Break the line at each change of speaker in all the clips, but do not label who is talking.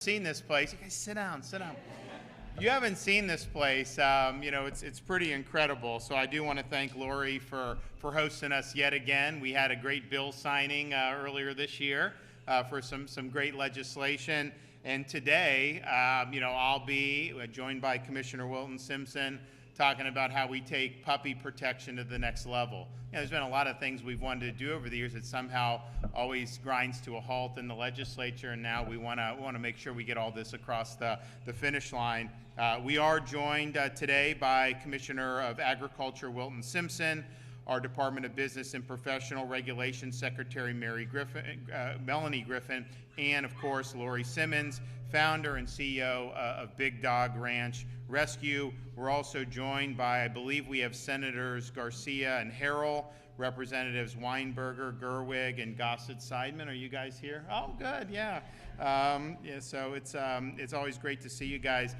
Seen this place. You guys sit down, sit down. You haven't seen this place, it's pretty incredible. So I do want to thank Lori for hosting us yet again. We had a great bill signing earlier this year for some great legislation. And today, I'll be joined by Commissioner Wilton Simpson talking about how we take puppy protection to the next level. There's been a lot of things we've wanted to do over the years that somehow always grinds to a halt in the legislature, and now we want to make sure we get all this across the finish line. We are joined today by Commissioner of Agriculture Wilton Simpson, our Department of Business and Professional Regulation Secretary Melanie Griffin, and of course Lori Simmons, founder and CEO of Big Dog Ranch Rescue. We're also joined by, I believe we have Senators Garcia and Harrell, Representatives Weinberger, Gerwig, and Gossett-Seidman. Are you guys here? Oh, good, yeah. So it's always great to see you guys.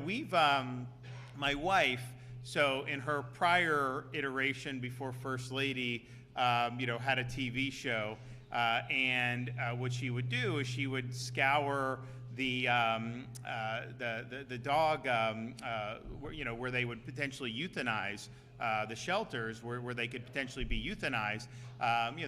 We've, my wife, so in her prior iteration before First Lady, had a TV show, and what she would do is she would scour the dog, where they would potentially euthanize, the shelters where they could potentially be euthanized.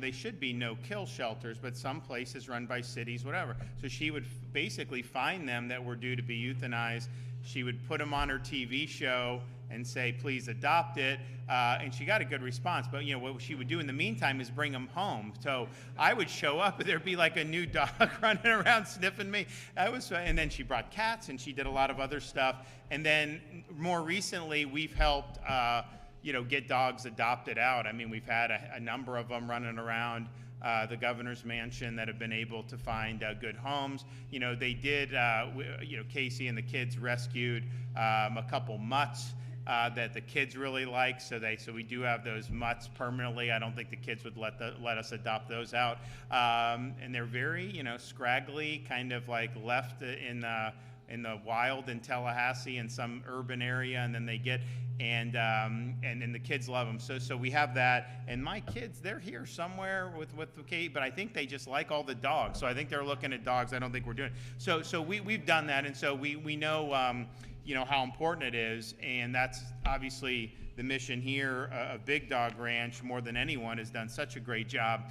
They should be no-kill shelters, but some places run by cities, whatever. So she would basically find them that were due to be euthanized. She would put them on her TV show and say, please adopt it, and she got a good response. But what she would do in the meantime is bring them home. So I would show up, and there'd be like a new dog running around sniffing me. And then she brought cats, and she did a lot of other stuff. And then more recently, we've helped get dogs adopted out. I mean, we've had a number of them running around the governor's mansion that have been able to find good homes. They did, Casey and the kids rescued a couple mutts that the kids really like, so we do have those mutts permanently. I don't think the kids would let us adopt those out, and they're very scraggly, kind of like left in the wild in Tallahassee in some urban area, and then they get and then the kids love them. So we have that, and my kids, they're here somewhere with Kate, but I think they just like all the dogs. So I think they're looking at dogs. I don't think we're doing it. So we've done that, and so we know how important it is, and that's obviously the mission here of Big Dog Ranch. More than anyone has done such a great job.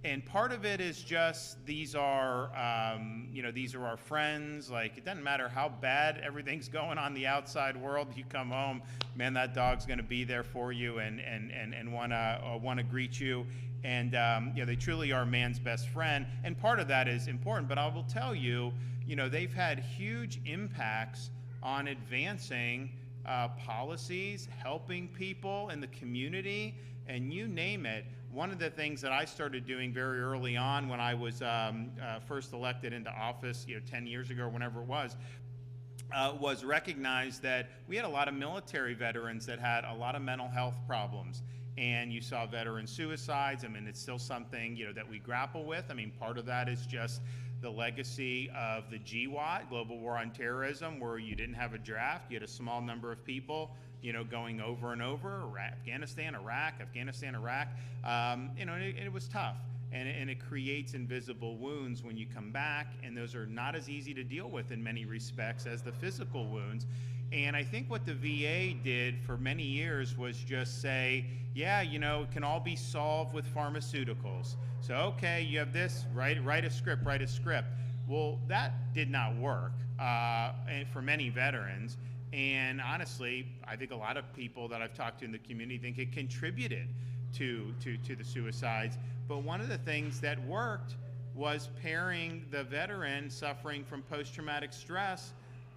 And part of it is just these are our friends. Like, it doesn't matter how bad everything's going on in the outside world. You come home, man, that dog's going to be there for you and want to greet you. And they truly are man's best friend. And part of that is important. But I will tell you, they've had huge impacts on advancing policies, helping people in the community, and you name it. One of the things that I started doing very early on when I was first elected into office, 10 years ago, or whenever it was recognize that we had a lot of military veterans that had a lot of mental health problems. And you saw veteran suicides. I mean, it's still something, that we grapple with. I mean, part of that is just the legacy of the GWOT, Global War on Terrorism, where you didn't have a draft. You had a small number of people going over and over, Afghanistan, Iraq. It was tough. And it creates invisible wounds when you come back, and those are not as easy to deal with in many respects as the physical wounds. And I think what the VA did for many years was just say, yeah, it can all be solved with pharmaceuticals. So, okay, you have this, write a script. Well, that did not work for many veterans. And honestly, I think a lot of people that I've talked to in the community think it contributed to the suicides. But one of the things that worked was pairing the veteran suffering from post-traumatic stress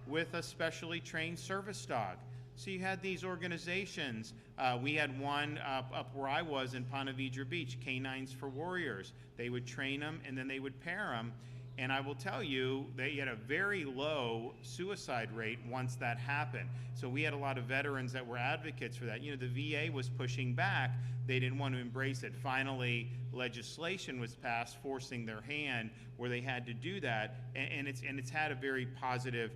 with a specially trained service dog. So you had these organizations. We had one up where I was in Ponte Vedra Beach, Canines for Warriors. They would train them, and then they would pair them. And I will tell you, they had a very low suicide rate once that happened. So we had a lot of veterans that were advocates for that. The VA was pushing back. They didn't want to embrace it. Finally, legislation was passed forcing their hand where they had to do that, and it's had a very positive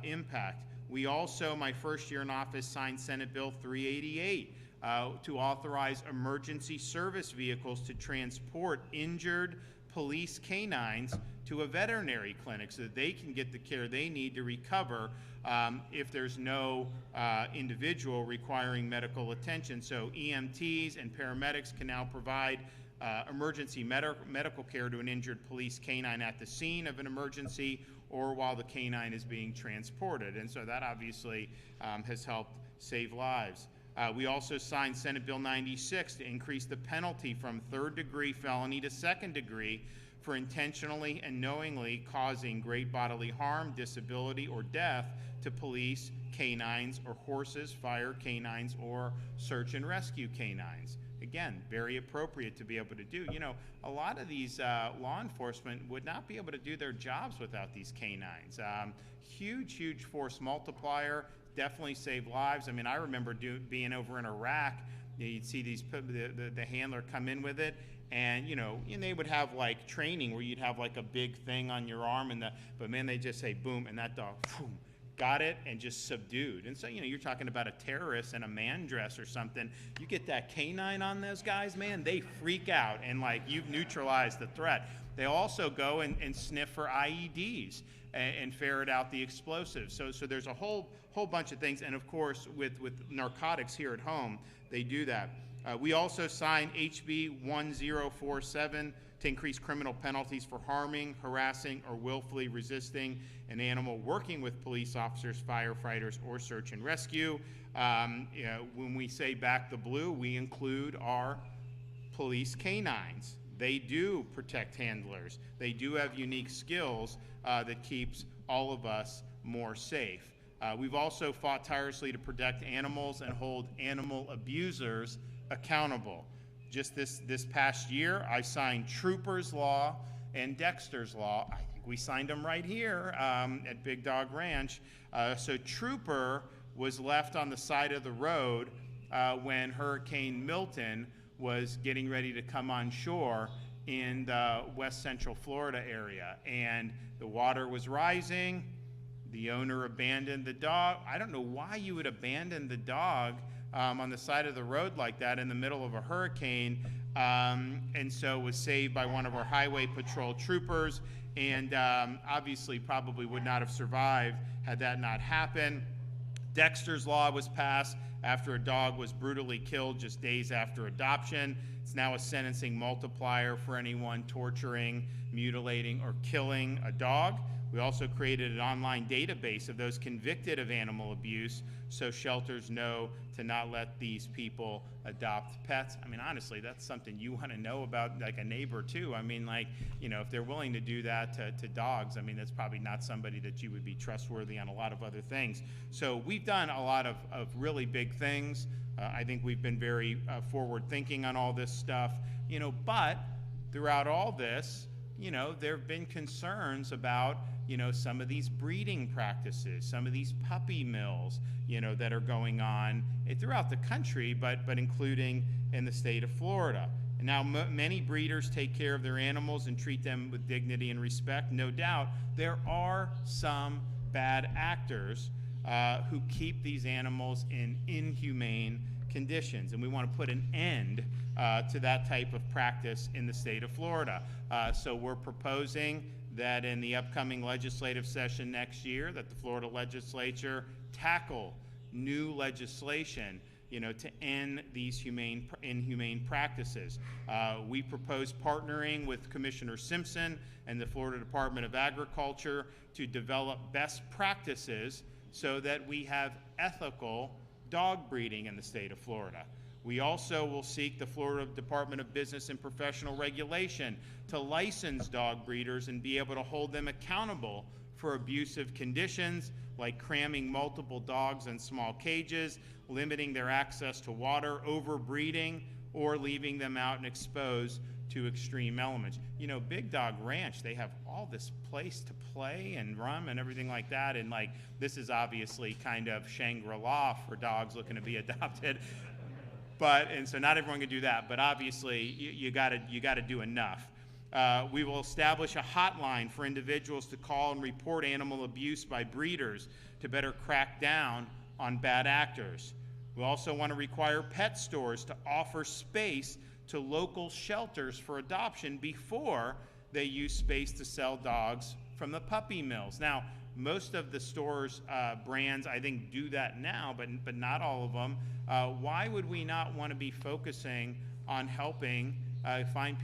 impact. We also, my first year in office, signed Senate Bill 388 to authorize emergency service vehicles to transport injured police canines to a veterinary clinic so that they can get the care they need to recover if there's no individual requiring medical attention. So EMTs and paramedics can now provide emergency medical care to an injured police canine at the scene of an emergency or while the canine is being transported. And so that obviously has helped save lives. We also signed Senate Bill 96 to increase the penalty from third-degree felony to second-degree for intentionally and knowingly causing great bodily harm, disability, or death to police, canines, or horses, fire canines, or search and rescue canines. Again, very appropriate to be able to do. You know, a lot of these law enforcement would not be able to do their jobs without these canines. Huge force multiplier, definitely save lives. I mean, I remember being over in Iraq, you'd see these the handler come in with it, and you know, and they would have like training where you'd have like a big thing on your arm, but man, they just say boom, and that dog, boom, got it and just subdued. And so, you know, you're talking about a terrorist in a man dress or something. You get that canine on those guys, man, they freak out, and like you've neutralized the threat. They also go and sniff for IEDs and ferret out the explosives. So there's a whole bunch of things, and of course with narcotics here at home, they do that. We also signed HB 1047 to increase criminal penalties for harming, harassing, or willfully resisting an animal working with police officers, firefighters, or search and rescue. You know, when we say back the blue, we include our police canines. They do protect handlers. They do have unique skills that keeps all of us more safe. We've also fought tirelessly to protect animals and hold animal abusers accountable. Just this past year, I signed Trooper's Law and Dexter's Law. I think we signed them right here at Big Dog Ranch. So Trooper was left on the side of the road when Hurricane Milton was getting ready to come on shore in the west central Florida area. And the water was rising. The owner abandoned the dog. I don't know why you would abandon the dog on the side of the road like that in the middle of a hurricane, and so was saved by one of our highway patrol troopers, and obviously probably would not have survived had that not happened. Dexter's Law was passed after a dog was brutally killed just days after adoption. It's now a sentencing multiplier for anyone torturing, mutilating, or killing a dog. We also created an online database of those convicted of animal abuse so shelters know to not let these people adopt pets. I mean, honestly, that's something you want to know about, like a neighbor too. I mean, like, you know, if they're willing to do that to dogs, I mean, that's probably not somebody that you would be trustworthy on a lot of other things. So we've done a lot of really big things. I think we've been very forward thinking on all this stuff, you know, but throughout all this, you know, there have been concerns about, you know, some of these breeding practices, some of these puppy mills, you know, that are going on throughout the country, but including in the state of Florida. And now many breeders take care of their animals and treat them with dignity and respect. No doubt, there are some bad actors who keep these animals in inhumane conditions, and we want to put an end to that type of practice in the state of Florida. So we're proposing that in the upcoming legislative session next year, that the Florida legislature tackle new legislation, you know, to end these inhumane practices. We propose partnering with Commissioner Simpson and the Florida Department of Agriculture to develop best practices so that we have ethical dog breeding in the state of Florida. We also will seek the Florida Department of Business and Professional Regulation to license dog breeders and be able to hold them accountable for abusive conditions like cramming multiple dogs in small cages, limiting their access to water, overbreeding, or leaving them out and exposed to extreme elements. You know, Big Dog Ranch, they have all this place to play and run and everything like that, and like this is obviously kind of Shangri-La for dogs looking to be adopted. And so not everyone can do that, but obviously you gotta do enough. We will establish a hotline for individuals to call and report animal abuse by breeders to better crack down on bad actors. We also want to require pet stores to offer space to local shelters for adoption before they use space to sell dogs from the puppy mills. Now, most of the stores' brands, I think, do that now, but not all of them. Why would we not want to be focusing on helping find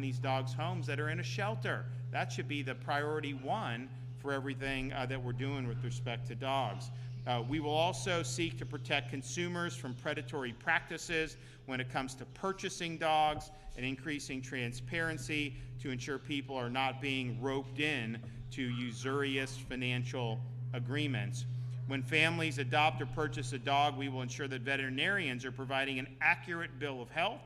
these dogs homes that are in a shelter? That should be the priority one for everything that we're doing with respect to dogs. We will also seek to protect consumers from predatory practices when it comes to purchasing dogs and increasing transparency to ensure people are not being roped in to usurious financial agreements. When families adopt or purchase a dog, we will ensure that veterinarians are providing an accurate bill of health,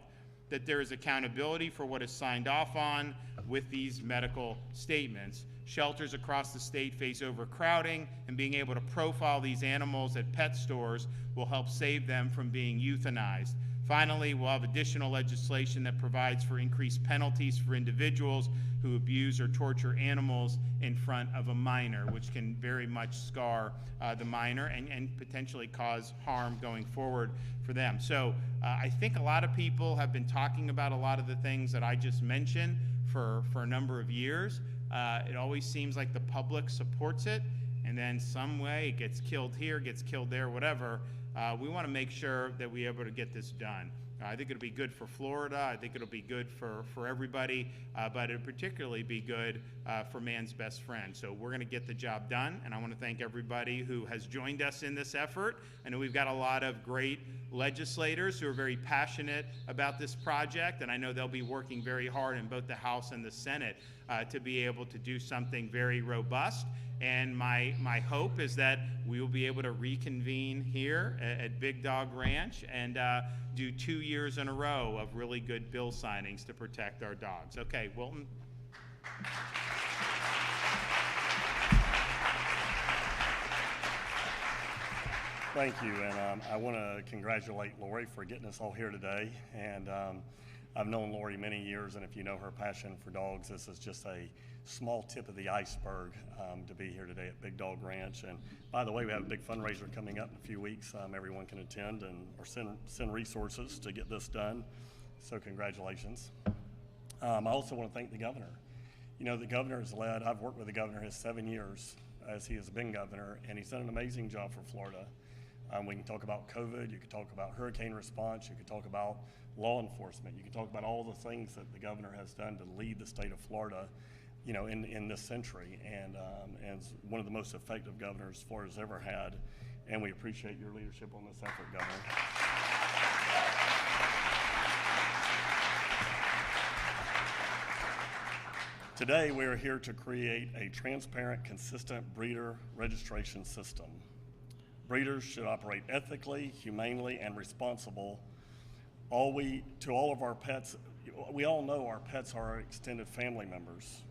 that there is accountability for what is signed off on with these medical statements. Shelters across the state face overcrowding, and being able to profile these animals at pet stores will help save them from being euthanized. Finally, we'll have additional legislation that provides for increased penalties for individuals who abuse or torture animals in front of a minor, which can very much scar the minor and potentially cause harm going forward for them. So I think a lot of people have been talking about a lot of the things that I just mentioned for a number of years. It always seems like the public supports it, and then some way it gets killed here, gets killed there, whatever. We want to make sure that we're able to get this done. I think it'll be good for Florida. I think it'll be good for everybody, but it'll particularly be good for man's best friend. So we're going to get the job done, and I want to thank everybody who has joined us in this effort. I know we've got a lot of great legislators who are very passionate about this project, and I know they'll be working very hard in both the House and the Senate to be able to do something very robust. And my hope is that we will be able to reconvene here at Big Dog Ranch and do 2 years in a row of really good bill signings to protect our dogs. Okay, Wilton.
Thank you, and I want to congratulate Lori for getting us all here today. And I've known Lori many years, and if you know her passion for dogs, this is just a small tip of the iceberg to be here today at Big Dog Ranch. And by the way, we have a big fundraiser coming up in a few weeks. Everyone can attend or send resources to get this done. So congratulations. I also want to thank the governor. You know, the governor has led, I've worked with the governor his 7 years as he has been governor, and he's done an amazing job for Florida. We can talk about COVID, you can talk about hurricane response, you can talk about law enforcement, you can talk about all the things that the governor has done to lead the state of Florida, you know, in this century, and it's one of the most effective governors Florida's ever had, and we appreciate your leadership on this effort, Governor. Today, we are here to create a transparent, consistent breeder registration system. Breeders should operate ethically, humanely, and responsible. To all of our pets, we all know our pets are our extended family members.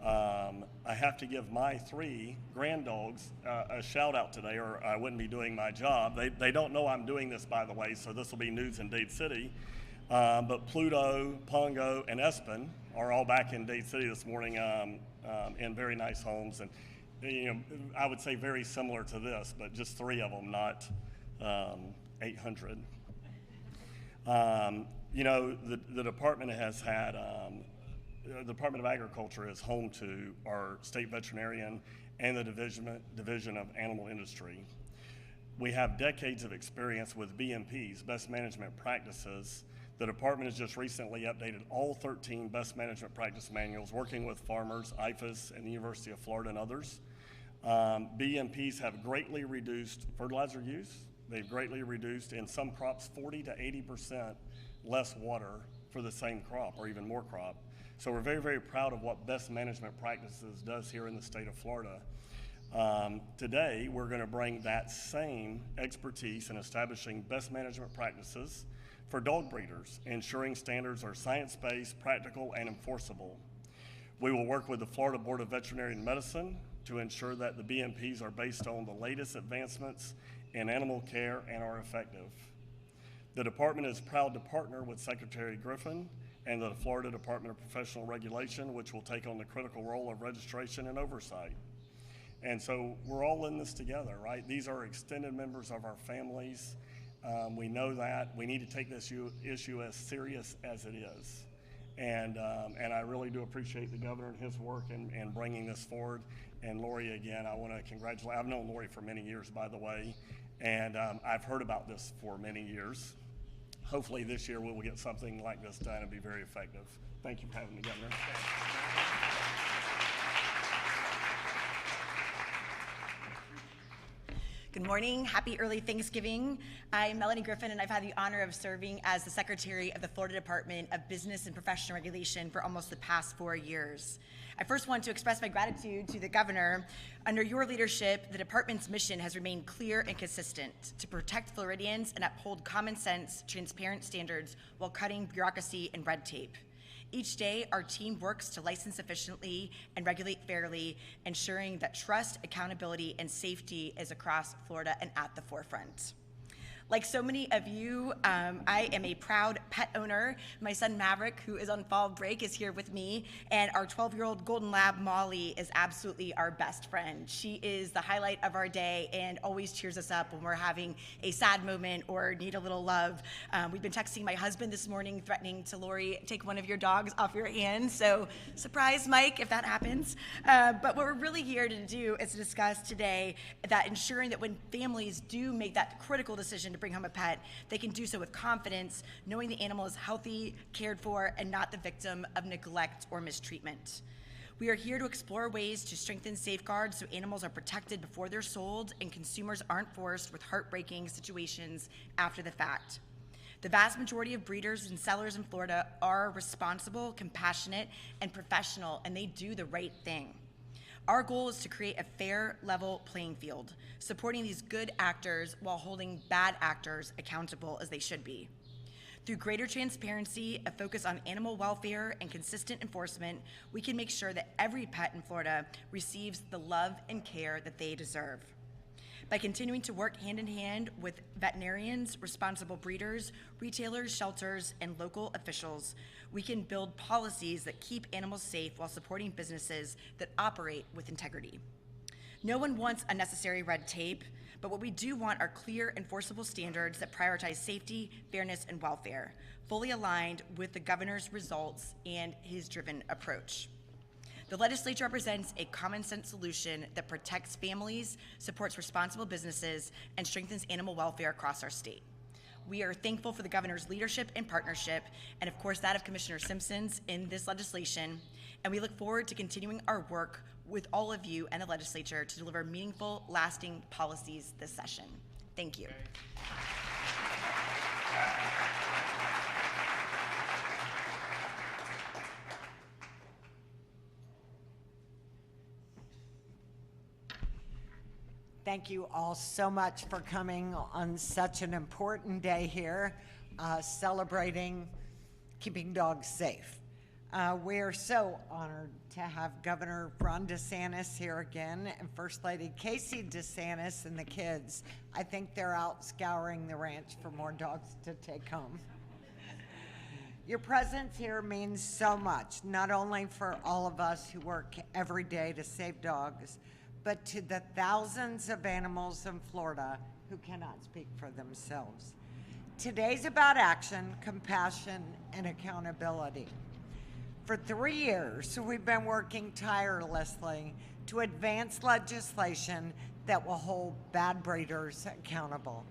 I have to give my 3 grand dogs a shout out today, or I wouldn't be doing my job. They don't know I'm doing this, by the way, so this will be news in Dade City. But Pluto, Pongo, and Espen are all back in Dade City this morning in very nice homes. And you know, I would say very similar to this, but just 3 of them, not 800. You know, the department has had, the Department of Agriculture is home to our state veterinarian and the Division of Animal Industry. We have decades of experience with BMPs, best management practices. The department has just recently updated all 13 best management practice manuals, working with farmers, IFAS, and the University of Florida and others. BMPs have greatly reduced fertilizer use. They've greatly reduced, in some crops, 40 to 80% less water for the same crop, or even more crop. So we're very, very proud of what best management practices does here in the state of Florida. Today, we're going to bring that same expertise in establishing best management practices for dog breeders, ensuring standards are science-based, practical, and enforceable. We will work with the Florida Board of Veterinary Medicine to ensure that the BMPs are based on the latest advancements in animal care and are effective. The department is proud to partner with Secretary Griffin and the Florida Department of Professional Regulation, which will take on the critical role of registration and oversight. And so we're all in this together, right? These are extended members of our families. We know that. We need to take this issue as serious as it is. And I really do appreciate the governor and his work in bringing this forward. And Lori, again, I want to congratulate. I've known Lori for many years, by the way, and I've heard about this for many years. Hopefully this year we will get something like this done and be very effective. Thank you for having me, Governor.
Good morning. Happy early Thanksgiving. I'm Melanie Griffin, and I've had the honor of serving as the Secretary of the Florida Department of Business and Professional Regulation for almost the past 4 years. I first want to express my gratitude to the Governor. Under your leadership, the department's mission has remained clear and consistent to protect Floridians and uphold common sense, transparent standards while cutting bureaucracy and red tape. Each day, our team works to license efficiently and regulate fairly, ensuring that trust, accountability, and safety is across Florida and at the forefront. Like so many of you, I am a proud pet owner. My son Maverick, who is on fall break, is here with me, and our 12-year-old golden lab, Molly, is absolutely our best friend. She is the highlight of our day and always cheers us up when we're having a sad moment or need a little love. We've been texting my husband this morning, threatening to Lori, take one of your dogs off your hands, so surprise, Mike, if that happens. But what we're really here to do is to discuss today that ensuring that when families do make that critical decision to bring home a pet, they can do so with confidence, knowing the animal is healthy, cared for, and not the victim of neglect or mistreatment. We are here to explore ways to strengthen safeguards so animals are protected before they're sold and consumers aren't forced with heartbreaking situations after the fact. The vast majority of breeders and sellers in Florida are responsible, compassionate, and professional, and they do the right thing. Our goal is to create a fair, level playing field, supporting these good actors while holding bad actors accountable as they should be. Through greater transparency, a focus on animal welfare, and consistent enforcement, we can make sure that every pet in Florida receives the love and care that they deserve. By continuing to work hand in hand with veterinarians, responsible breeders, retailers, shelters, and local officials, we can build policies that keep animals safe while supporting businesses that operate with integrity. No one wants unnecessary red tape, but what we do want are clear, enforceable standards that prioritize safety, fairness, and welfare, fully aligned with the governor's results and his driven approach. The legislature represents a common sense solution that protects families, supports responsible businesses, and strengthens animal welfare across our state. We are thankful for the governor's leadership and partnership, and of course that of Commissioner Simpson's in this legislation, and we look forward to continuing our work with all of you and the legislature to deliver meaningful, lasting policies this session. Thank you.
Thank you all so much for coming on such an important day here, celebrating keeping dogs safe. We're so honored to have Governor Ron DeSantis here again, and First Lady Casey DeSantis and the kids. I think they're out scouring the ranch for more dogs to take home. Your presence here means so much, not only for all of us who work every day to save dogs, but to the thousands of animals in Florida who cannot speak for themselves. Today's about action, compassion, and accountability. For 3 years, we've been working tirelessly to advance legislation that will hold bad breeders accountable,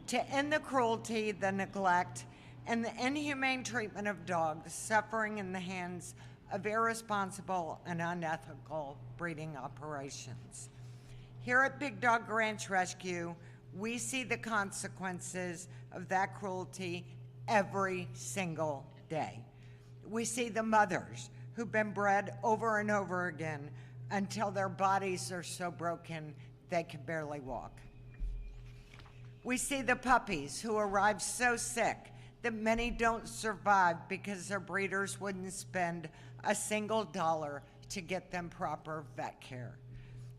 to end the cruelty, the neglect, and the inhumane treatment of dogs suffering in the hands of irresponsible and unethical breeding operations. Here at Big Dog Ranch Rescue, we see the consequences of that cruelty every single day. We see the mothers who've been bred over and over again until their bodies are so broken they can barely walk. We see the puppies who arrive so sick that many don't survive because their breeders wouldn't spend a single dollar to get them proper vet care.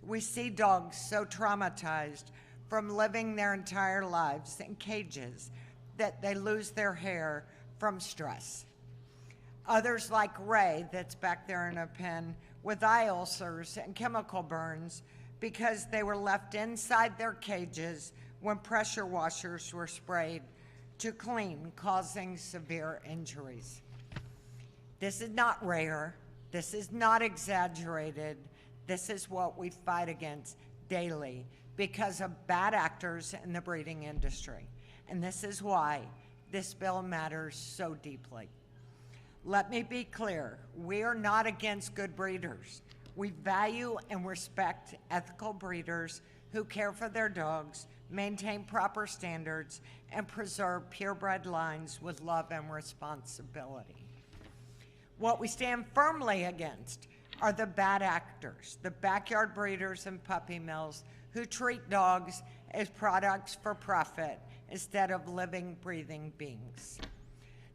We see dogs so traumatized from living their entire lives in cages that they lose their hair from stress. Others like Ray, that's back there in a pen, with eye ulcers and chemical burns because they were left inside their cages when pressure washers were sprayed to clean, causing severe injuries. This is not rare. This is not exaggerated. This is what we fight against daily because of bad actors in the breeding industry. And this is why this bill matters so deeply. Let me be clear, we are not against good breeders. We value and respect ethical breeders who care for their dogs, maintain proper standards, and preserve purebred lines with love and responsibility. What we stand firmly against are the bad actors, the backyard breeders and puppy mills who treat dogs as products for profit instead of living, breathing beings.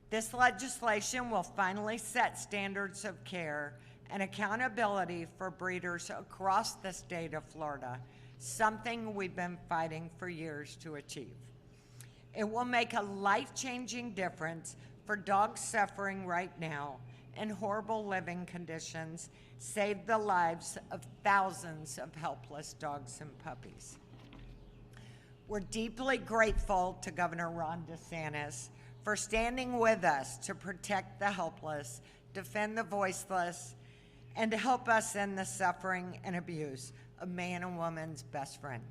This legislation will finally set standards of care and accountability for breeders across the state of Florida, something we've been fighting for years to achieve. It will make a life-changing difference for dogs suffering right now in horrible living conditions, save the lives of thousands of helpless dogs and puppies. We're deeply grateful to Governor Ron DeSantis for standing with us to protect the helpless, defend the voiceless, and to help us end the suffering and abuse of man and woman's best friend.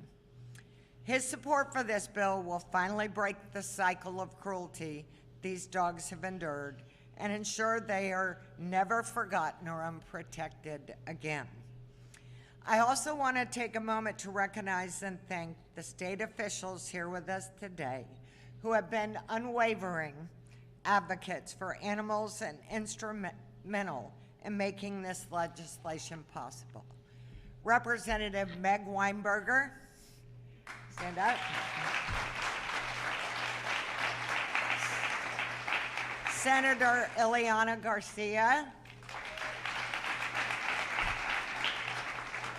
His support for this bill will finally break the cycle of cruelty these dogs have endured and ensure they are never forgotten or unprotected again. I also want to take a moment to recognize and thank the state officials here with us today who have been unwavering advocates for animals and instrumental in making this legislation possible. Representative Meg Weinberger, stand up. Senator Ileana Garcia.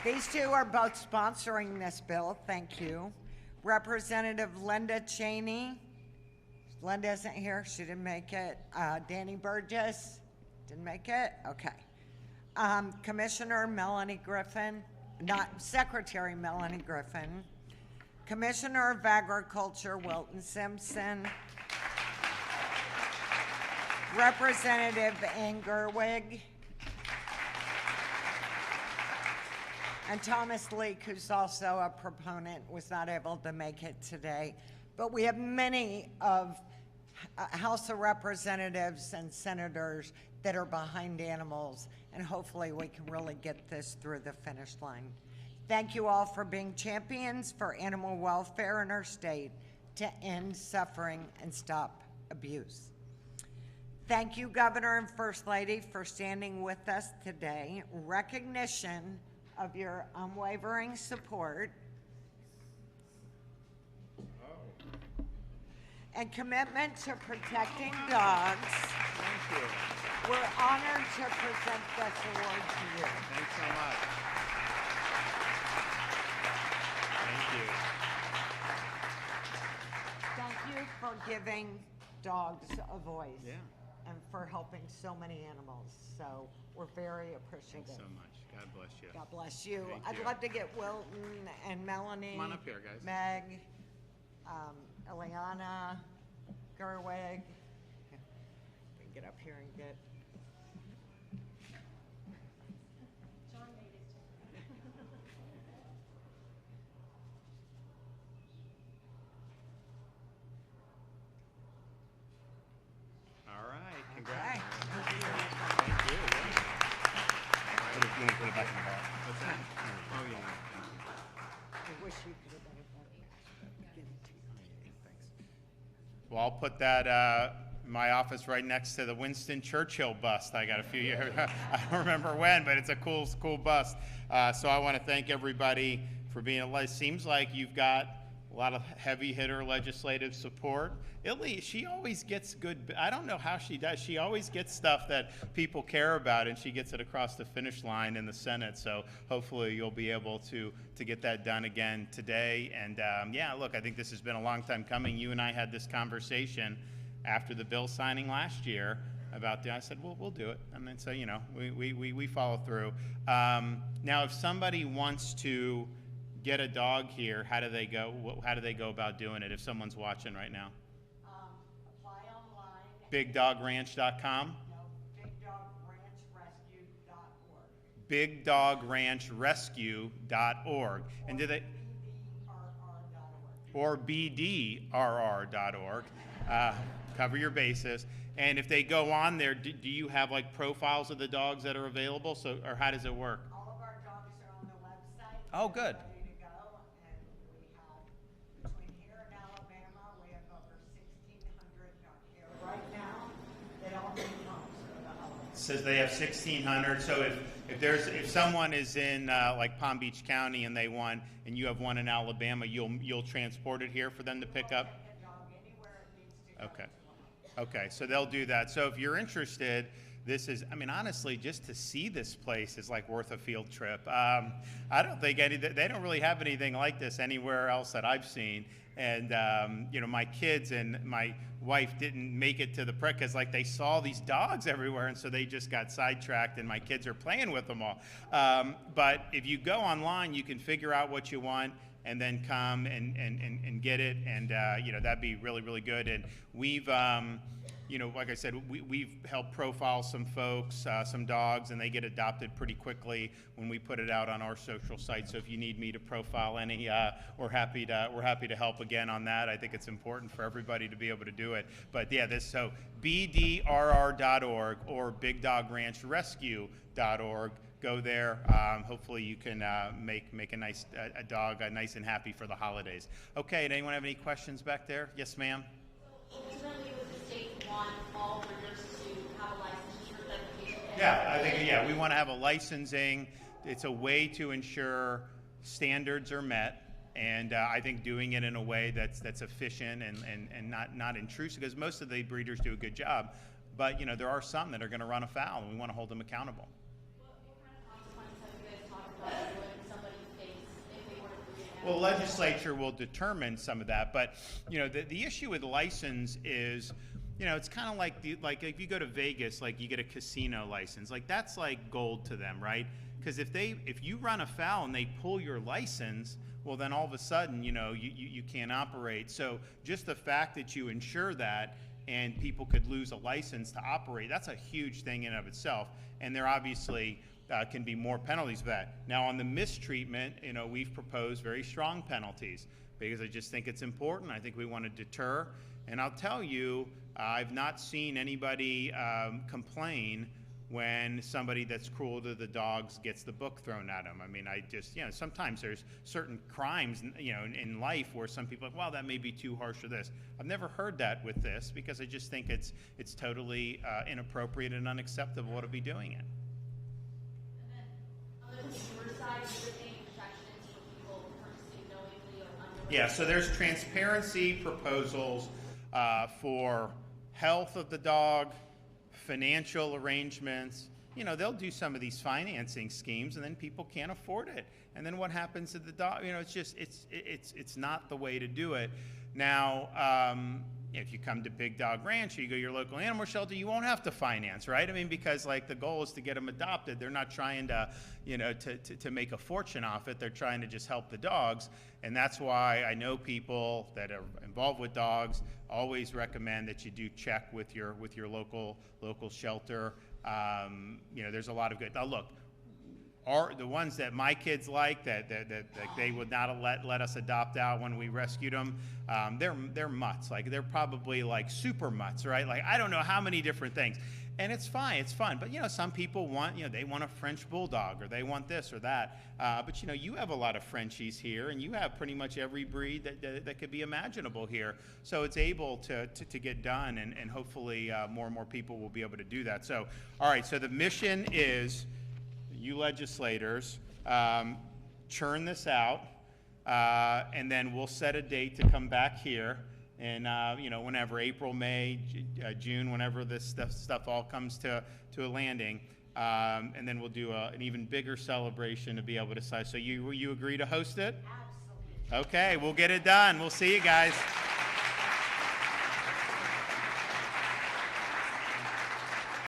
These two are both sponsoring this bill, thank you. Representative Linda Cheney. Linda isn't here, she didn't make it. Danny Burgess, didn't make it, okay. Commissioner Melanie Griffin, Secretary Melanie Griffin. Commissioner of Agriculture Wilton Simpson. Representative Ann Gerwig. And Thomas Leake, who's also a proponent, was not able to make it today. But we have many of House of Representatives and senators that are behind animals, and hopefully we can really get this through the finish line. Thank you all for being champions for animal welfare in our state to end suffering and stop abuse. Thank you, Governor and First Lady, for standing with us today. Recognition of your unwavering support and commitment to protecting dogs.
Thank you.
We're honored to present this award to you.
Thanks so much. Thank you.
Thank you for giving dogs a voice.
Yeah.
And for helping so many animals. So we're very appreciative.
Thanks so much. God bless you.
God bless you.
Thank
I'd
you.
love to get Wilton and Melanie.
Come on up here, guys.
Meg, Ileana, Gerwig. Can get up here and get.
All right.
Okay.
Congrats. Thank you.
You want to put it back in the box?
What's that? Oh, yeah. Thank you.
I wish you could have done it. Give it to you.
Thanks. Well, I'll put that my office right next to the Winston Churchill bust. I got a few years. I don't remember when, but it's a cool bust. So I want to thank everybody for being. It seems like you've got a lot of heavy hitter legislative support. She always gets good. I don't know how she does. She always gets stuff that people care about, and she gets it across the finish line in the Senate. So hopefully you'll be able to get that done again today. And yeah, look, I think this has been a long time coming. You and I had this conversation after the bill signing last year about I said, well, we'll do it. And then so, you know, we follow through. Now, if somebody wants to get a dog here, how do they go? How do they go about doing it if someone's watching right now?
Apply online.
BigDogRanch.com?
No,
bigdogranchrescue.org. And do they? Or bdrr.org. Cover your bases. And if they go on there, do you have like profiles of the dogs that are available? So, or how does it work?
All of our dogs are on the website.
Oh, good.
Ready to go, and we have, between here and Alabama, we have over 1,600 dogs here right now. They all need homes for the holidays.
Says they have 1,600. So if someone is in like Palm Beach County and they want, and you have one in Alabama, you'll transport it here for them to pick up.
Take a dog anywhere it needs to go.
Okay. Okay, so they'll do that. So if you're interested, this is, I mean, honestly, just to see this place is like worth a field trip. I don't think they don't really have anything like this anywhere else that I've seen. And, you know, my kids and my wife didn't make it to the prep because like they saw these dogs everywhere, and so they just got sidetracked, and my kids are playing with them all. But if you go online, you can figure out what you want and then come and get it, and you know, that'd be really, really good. And we've you know, like I said, we've helped profile some folks, some dogs, and they get adopted pretty quickly when we put it out on our social site. So if you need me to profile any, we're happy to help again on that. I think it's important for everybody to be able to do it. But yeah, so bdrr.org or bigdogranchrescue.org. Go there. Hopefully you can make a dog nice and happy for the holidays. Okay, anyone have any questions back there? Yes, ma'am.
So ultimately, would the state want all breeders to have a license for certification?
Yeah, I think we want to have a licensing. It's a way to ensure standards are met, and I think doing it in a way that's efficient and not intrusive, because most of the breeders do a good job, but you know, there are some that are going to run afoul, and we want to hold them accountable. Well, legislature will determine some of that, but you know, the issue with license is, you know, it's kind of like if you go to Vegas, like you get a casino license, like that's like gold to them, right? Because if you run afoul and they pull your license, well, then all of a sudden, you know, you can't operate. So just the fact that you ensure that, and people could lose a license to operate, that's a huge thing in and of itself. And there obviously can be more penalties for that. Now on the mistreatment, you know, we've proposed very strong penalties because I just think it's important. I think we want to deter. And I'll tell you, I've not seen anybody complain when somebody that's cruel to the dogs gets the book thrown at them. I mean, I just, you know, sometimes there's certain crimes, you know, in life where some people are like, well, that may be too harsh for this. I've never heard that with this because I just think it's totally inappropriate and unacceptable to be doing it. Yeah, so there's transparency proposals for health of the dog, financial arrangements. You know, they'll do some of these financing schemes, and then people can't afford it. And then what happens to the dog? You know, it's just it's not the way to do it. Now, if you come to Big Dog Ranch or you go to your local animal shelter, you won't have to finance, right? I mean, because like the goal is to get them adopted. They're not trying to, you know, to make a fortune off it. They're trying to just help the dogs. And that's why I know people that are involved with dogs always recommend that you do check with your local shelter. You know, there's a lot of good. Now look, the ones that my kids like that they would not let us adopt out when we rescued them, they're mutts. Like they're probably like super mutts, right? Like I don't know how many different things. And it's fine, it's fun. But you know, some people want, you know, they want a French bulldog or they want this or that. But you know, you have a lot of Frenchies here, and you have pretty much every breed that could be imaginable here. So it's able to get done, and hopefully more and more people will be able to do that. So, all right, so the mission is, you legislators, churn this out, and then we'll set a date to come back here. And you know, whenever, April, May, June, whenever this stuff all comes to a landing, and then we'll do an even bigger celebration to be able to say. So you agree to host it?
Absolutely.
Okay, we'll get it done. We'll see you guys.